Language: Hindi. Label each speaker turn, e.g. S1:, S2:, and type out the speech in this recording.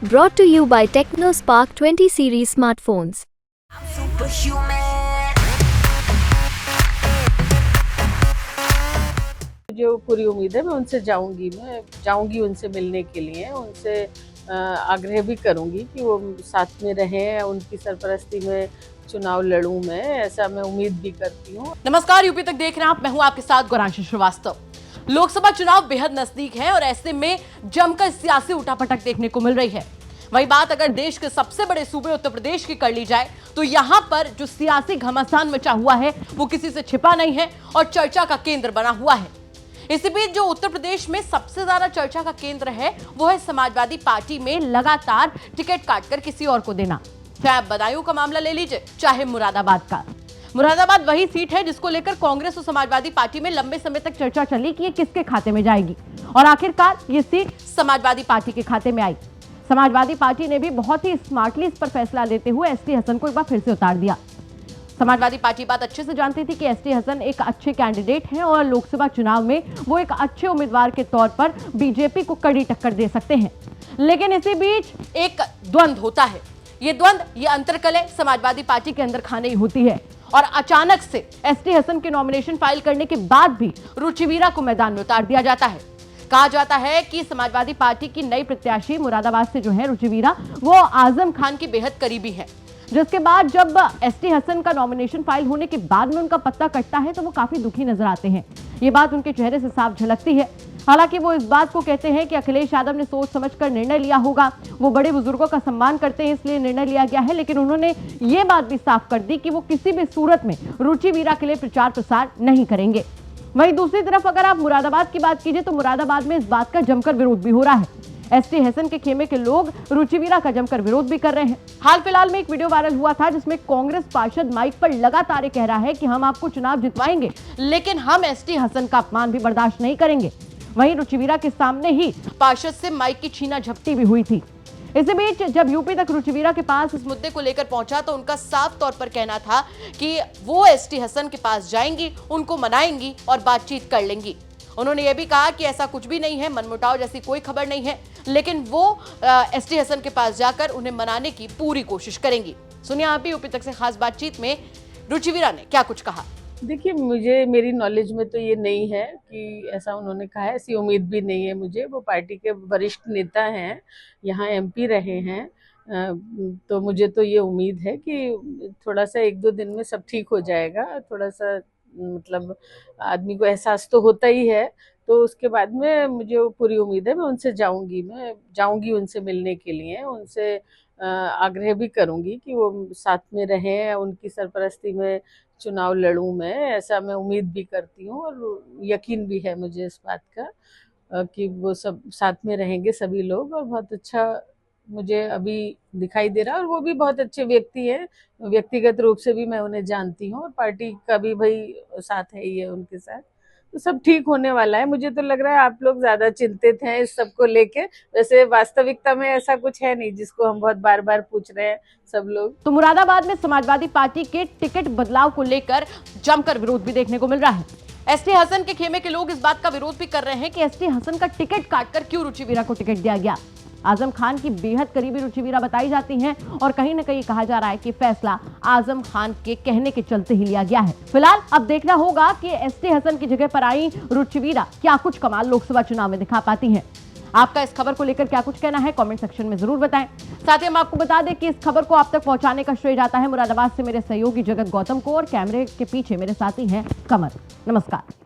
S1: Brought to you by TechnoSpark 20 series smartphones.
S2: जो पूरी उम्मीद है मैं उनसे जाऊंगी उनसे मिलने के लिए, उनसे आग्रह भी करूंगी कि वो साथ में रहें, उनकी सरपरस्ती में चुनाव लड़ूं मैं, ऐसा मैं उम्मीद भी करती हूँ।
S3: नमस्कार, यूपी तक देख रहे हैं आप। मैं हूं आपके साथ गौरांशी श्रीवास्तव। लोकसभा चुनाव बेहद नजदीक है और ऐसे में जमकर सियासी उठापटक देखने को मिल रही है। वही बात अगर देश के सबसे बड़े सूबे उत्तर प्रदेश की कर ली जाए तो यहां पर जो सियासी घमासान मचा हुआ है वो किसी से छिपा नहीं है और चर्चा का केंद्र बना हुआ है। इसी बीच जो उत्तर प्रदेश में सबसे ज्यादा चर्चा का केंद्र है वो है समाजवादी पार्टी में लगातार टिकट काटकर किसी और को देना। चाहे आप बदायूं का मामला ले लीजिए, चाहे मुरादाबाद का। मुरादाबाद वही सीट है जिसको लेकर कांग्रेस और समाजवादी पार्टी में लंबे समय तक चर्चा चली कि ये किसके खाते में जाएगी, और आखिरकार ये सीट समाजवादी पार्टी के खाते में आई। समाजवादी पार्टी ने भी बहुत ही स्मार्टली इस पर फैसला लेते हुए एसटी हसन को एक बार फिर से उतार दिया। समाजवादी पार्टी बात अच्छे से जानती थी कि एसटी हसन एक अच्छे कैंडिडेट हैं और लोकसभा चुनाव में वो एक अच्छे उम्मीदवार के तौर पर बीजेपी को कड़ी टक्कर दे सकते हैं। लेकिन इसी बीच एक द्वंद्व होता है। ये द्वंद्व, ये अंतर्कलह समाजवादी पार्टी के अंदर खाने ही होती है और अचानक से एसटी हसन के नॉमिनेशन फाइल करने के बाद भी रुचिवीरा को मैदान में उतार दिया जाता है। कहा जाता है कि समाजवादी पार्टी की नई प्रत्याशी मुरादाबाद से जो है रुचिवीरा, वो आजम खान की बेहद करीबी है, जिसके बाद जब एसटी हसन का नॉमिनेशन फाइल होने के बाद में उनका पत्ता कटता है तो वो काफी दुखी नजर आते हैं। ये बात उनके चेहरे से साफ झलकती है। हालांकि वो इस बात को कहते हैं कि अखिलेश यादव ने सोच समझकर निर्णय लिया होगा, वो बड़े बुजुर्गों का सम्मान करते हैं इसलिए निर्णय लिया गया है। लेकिन उन्होंने ये बात भी साफ कर दी कि वो किसी भी सूरत में रुचिवीरा के लिए प्रचार प्रसार नहीं करेंगे। वहीं दूसरी तरफ अगर आप मुरादाबाद की बात कीजिए तो मुरादाबाद में इस बात का जमकर विरोध भी हो रहा है। एसटी हसन के खेमे के लोग रुचिवीरा का जमकर विरोध भी कर रहे हैं। हाल फिलहाल में एक वीडियो वायरल हुआ था जिसमें कांग्रेस पार्षद माइक पर लगातार कह रहा है कि हम आपको चुनाव जितवाएंगे, लेकिन हम एसटी हसन का अपमान भी बर्दाश्त नहीं करेंगे। वहीं रुचिवीरा के सामने ही पार्षद से माइक की छीना झपटी भी हुई थी। इसी बीच जब यूपी तक रुचिवीरा के पास इस मुद्दे को लेकर पहुंचा तो उनका साफ तौर पर कहना था कि वो एसटी हसन के पास जाएंगी, उनको मनाएंगी और बातचीत कर लेंगी। उन्होंने ये भी कहा कि ऐसा कुछ भी नहीं है, मनमुटाव जैसी कोई खबर नहीं है, लेकिन वो एसटी हसन के पास जाकर उन्हें मनाने की पूरी कोशिश करेंगी। सुनिए आप भी यूपी तक से खास बातचीत में रुचिवीरा ने क्या कुछ कहा।
S2: देखिए, मेरी नॉलेज में तो ये नहीं है कि ऐसा उन्होंने कहा है, ऐसी उम्मीद भी नहीं है मुझे। वो पार्टी के वरिष्ठ नेता हैं, यहाँ एमपी रहे हैं, तो मुझे तो ये उम्मीद है कि थोड़ा सा 1-2 दिन में सब ठीक हो जाएगा। थोड़ा सा मतलब आदमी को एहसास तो होता ही है, तो उसके बाद में मुझे पूरी उम्मीद है मैं उनसे जाऊंगी उनसे मिलने के लिए, उनसे आग्रह भी करूंगी कि वो साथ में रहें, उनकी सरपरस्ती में चुनाव लड़ूं मैं, ऐसा मैं उम्मीद भी करती हूँ और यकीन भी है मुझे इस बात का कि वो सब साथ में रहेंगे सभी लोग। और बहुत अच्छा मुझे अभी दिखाई दे रहा है और वो भी बहुत अच्छे व्यक्ति हैं, व्यक्तिगत रूप से भी मैं उन्हें जानती हूँ और पार्टी का भी भाई साथ है ही है उनके साथ, तो सब ठीक होने वाला है। मुझे तो लग रहा है आप लोग ज्यादा चिंतित हैं इस सब को लेके, वैसे वास्तविकता में ऐसा कुछ है नहीं जिसको हम बहुत बार बार पूछ रहे हैं सब लोग।
S3: तो मुरादाबाद में समाजवादी पार्टी के टिकट बदलाव को लेकर जमकर विरोध भी देखने को मिल रहा है। एसटी हसन के खेमे के लोग इस बात का विरोध भी कर रहे हैं कि एसटी हसन का टिकट काटकर क्यों रुचिवीरा को टिकट दिया गया। आजम खान की बेहद करीबी रुचिवीरा बताई जाती हैं और कहीं न कहीं कहा जा रहा है कि फैसला आजम खान के कहने के चलते ही लिया गया है। फिलहाल अब देखना होगा कि एसटी हसन की जगह पर आई रुचिवीरा क्या कुछ कमाल लोकसभा चुनाव में दिखा पाती हैं। आपका इस खबर को लेकर क्या कुछ कहना है, कमेंट सेक्शन में जरूर बताएं। साथ ही हम आपको बता दें कि इस खबर को आप तक पहुंचाने का श्रेय जाता है मुरादाबाद से मेरे सहयोगी जगत गौतम को, और कैमरे के पीछे मेरे साथी हैं कमर। नमस्कार।